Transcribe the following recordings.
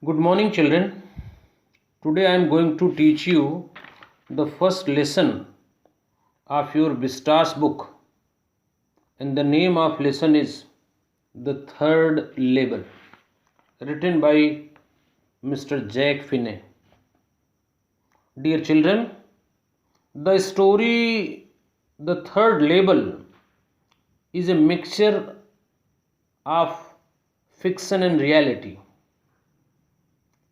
Good morning, children. Today I am going to teach you the first lesson of your Vistas book, and the name of lesson is The Third Label, written by Mr. Jack Finney. Dear children, the story The Third Label is a mixture of fiction and reality.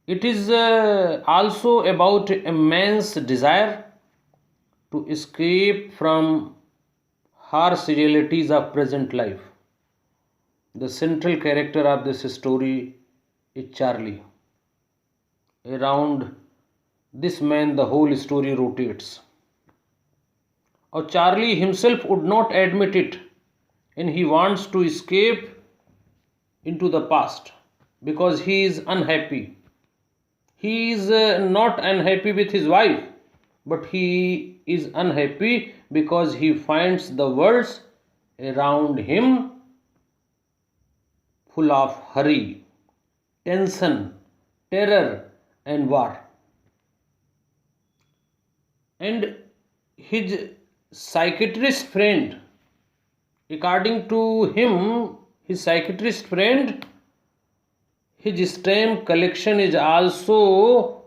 It is also about a man's desire to escape from harsh realities of present life. The central character of this story is Charlie. Around this man, the whole story rotates. Charlie himself would not admit it, and he wants to escape into the past because he is unhappy. He is not unhappy with his wife, but he is unhappy because he finds the world around him full of hurry, tension, terror, and war. And his psychiatrist friend, according to him, his psychiatrist friend, his stamp collection is also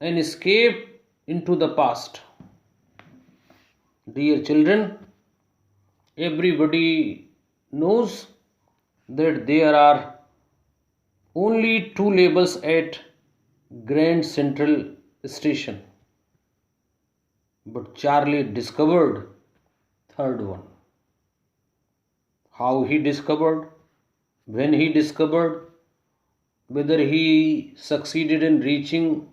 an escape into the past. Dear children, everybody knows that there are only two labels at Grand Central Station. But Charlie discovered third one. How he discovered, when he discovered, whether he succeeded in reaching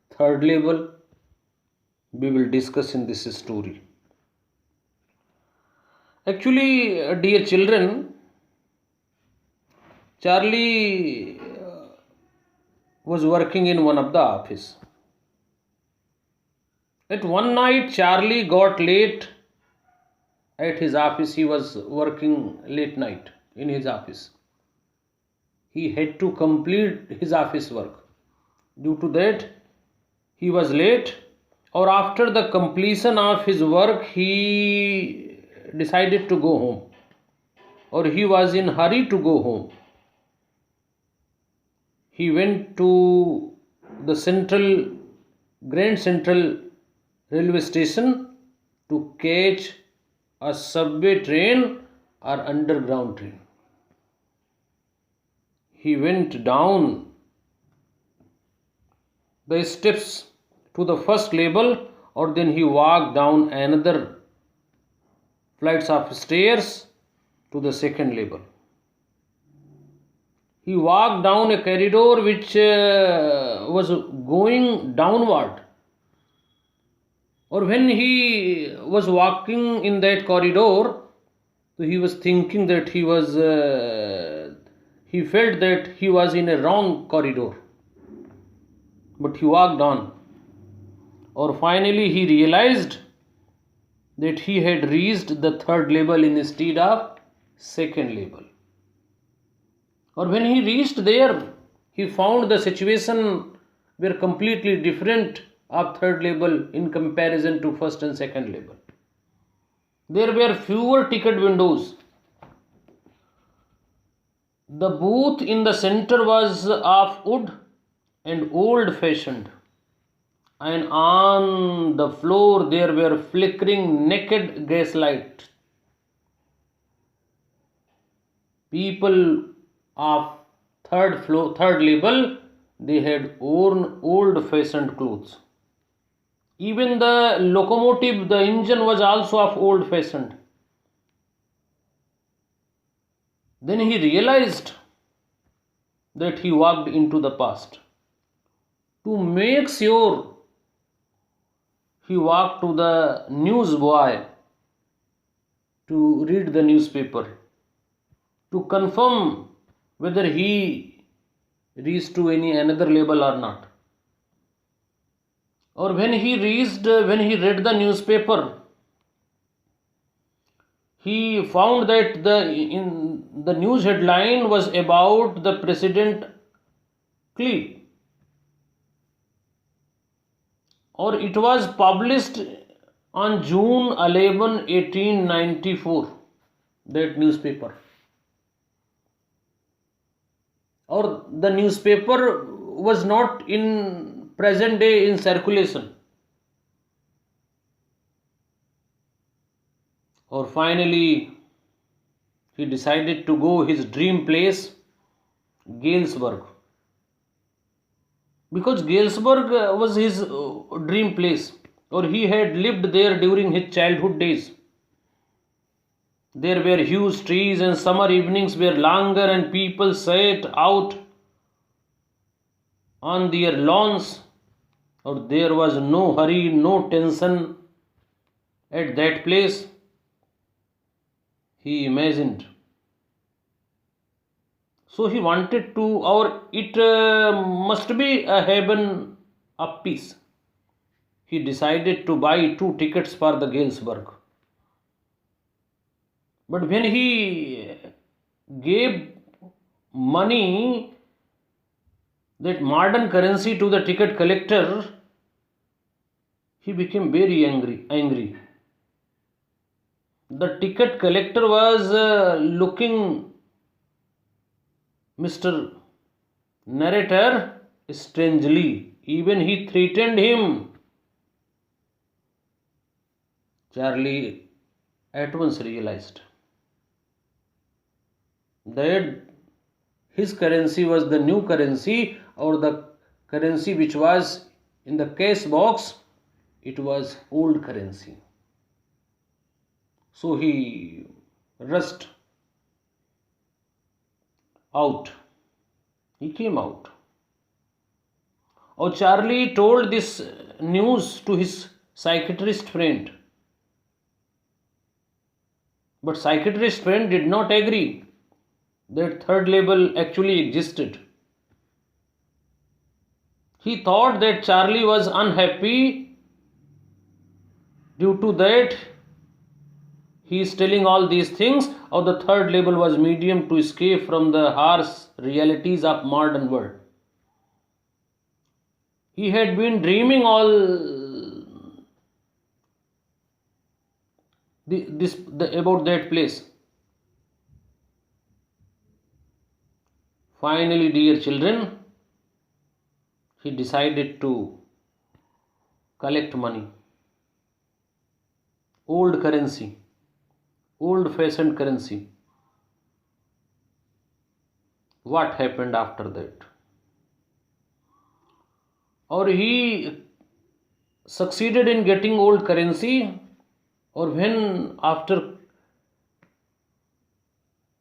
third label, we will discuss in this story. Actually, dear children, Charlie was working in one of the office. At one night, Charlie got late at his office. He was working late night in his office. He had to complete his office work. Due to that, he was late, or after the completion of his work, he decided to go home, or he was in hurry to go home. He went to the Grand Central railway station to catch a subway train or underground train. He went down the steps to the first level, or then he walked down another flights of stairs to the second level. He walked down a corridor which was going downward. Or when he was walking in that corridor, he was thinking that he felt that he was in a wrong corridor. But he walked on. Or finally he realized that he had reached the third level instead of second level. Or when he reached there, he found the situation were completely different of third level in comparison to first and second level. There were fewer ticket windows. The booth in the center was of wood and old-fashioned, and on the floor there were flickering naked gas lights. People of third level, they had worn old-fashioned clothes. Even the locomotive, the engine was also of old-fashioned. Then he realized that he walked into the past. To make sure, he walked to the newsboy to read the newspaper, to confirm whether he reached to any another level or not. Or when he read the newspaper, he found that the news headline was about the president clip, or it was published on June 11, 1894, that newspaper. Or the newspaper was not in present day in circulation. Or finally, he decided to go his dream place, Galesburg. Because Galesburg was his dream place, or he had lived there during his childhood days. There were huge trees, and summer evenings were longer, and people sat out on their lawns, or there was no hurry, no tension at that place. He imagined. So he wanted to, or it must be a heaven of peace. He decided to buy 2 tickets for the Galesburg. But when he gave money, that modern currency, to the ticket collector, he became very angry. The ticket collector was looking Mr. Narrator strangely. Even he threatened him. Charlie at once realized that his currency was the new currency, or the currency which was in the case box, it was old currency. So he rushed out. He came out. Oh, Charlie told this news to his psychiatrist friend. But psychiatrist friend did not agree that third label actually existed. He thought that Charlie was unhappy. Due to that, he is telling all these things, or the third label was medium to escape from the harsh realities of modern world. He had been dreaming about that place. Finally, dear children, he decided to collect money. Old currency, old-fashioned currency. What happened after that? Or he succeeded in getting old currency, or when after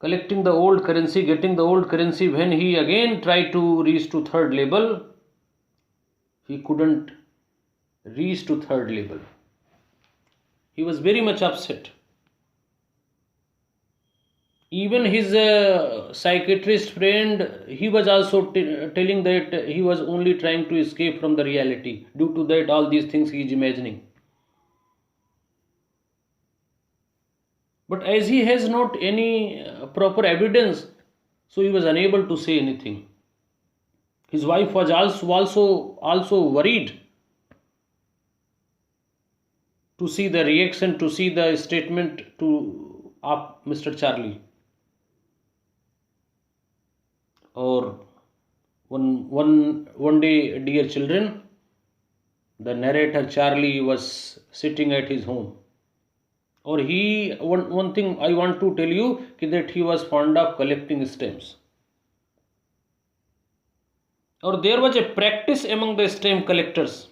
collecting the old currency, getting the old currency, when he again tried to reach to third label, he couldn't reach to third label. He was very much upset. Even his psychiatrist friend, he was also telling that he was only trying to escape from the reality. Due to that, all these things he is imagining. But as he has not any proper evidence, so he was unable to say anything. His wife was also worried to see the reaction, to see the statement of Mr. Charlie. Or one day, dear children, the narrator Charlie was sitting at his home. Or one thing I want to tell you, that he was fond of collecting stamps. Or there was a practice among the stamp collectors,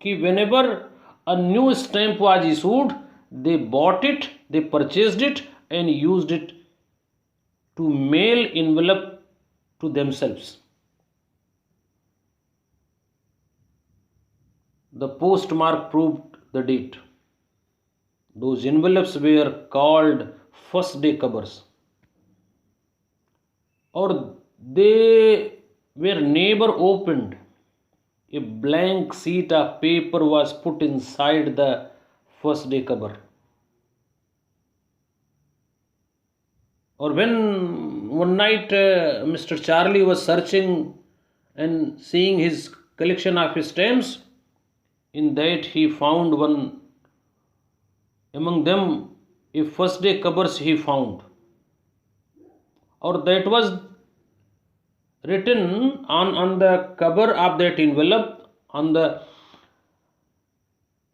कि whenever a new stamp was issued, they bought it, they purchased it, and used it to mail envelope to themselves. The postmark proved the date. Those envelopes were called first day covers. Or they were never opened. A blank sheet of paper was put inside the first day cover. Or when one night Mr. Charlie was searching and seeing his collection of stamps, in that he found one among them a first day covers he found, or that was written on the cover of that envelope, on the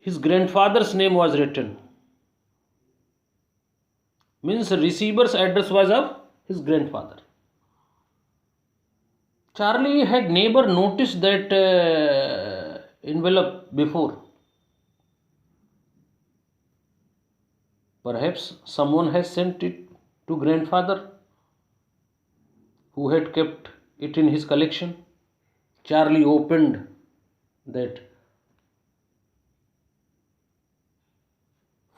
his grandfather's name was written, means receiver's address was of his grandfather. Charlie had never noticed that envelope before. Perhaps someone has sent it to grandfather, who had kept it in his collection. Charlie opened that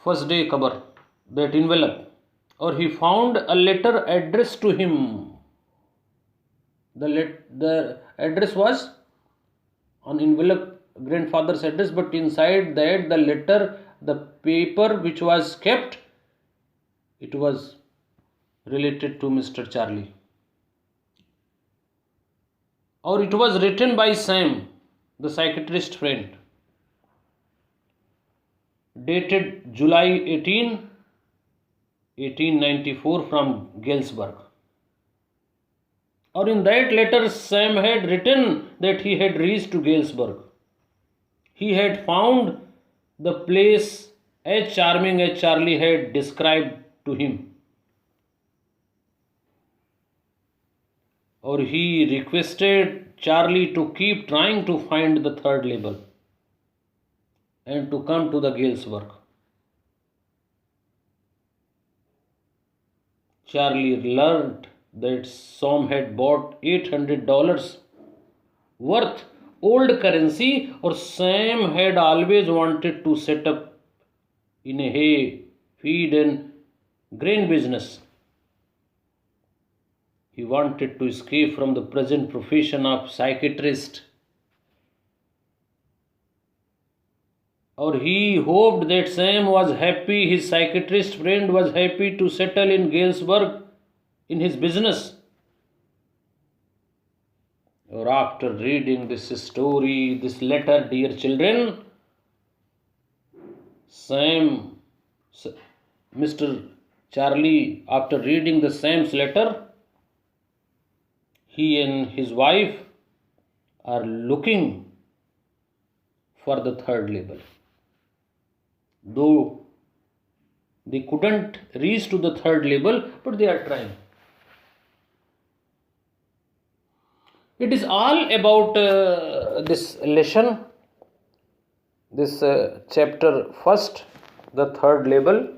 first day cover, that envelope, or he found a letter addressed to him. The address was on envelope, grandfather's address, but inside that the letter, the paper which was kept, it was related to Mr. Charlie, or it was written by Sam, the psychiatrist friend, dated July 1894 from Galesburg. Or in that letter, Sam had written that he had reached to Galesburg. He had found the place as charming as Charlie had described to him. Or he requested Charlie to keep trying to find the third label and to come to the Galesburg. Charlie learned that Sam had bought $800 worth old currency, or Sam had always wanted to set up in a hay, feed and grain business. He wanted to escape from the present profession of psychiatrist, or he hoped that Sam was happy, his psychiatrist friend was happy to settle in Galesburg in his business. Or after reading this story, this letter, dear children, Mr. Charlie, after reading the Sam's letter, he and his wife are looking for the third label. Though they couldn't reach to the third label, but they are trying. It is all about this lesson, this chapter first, the third label.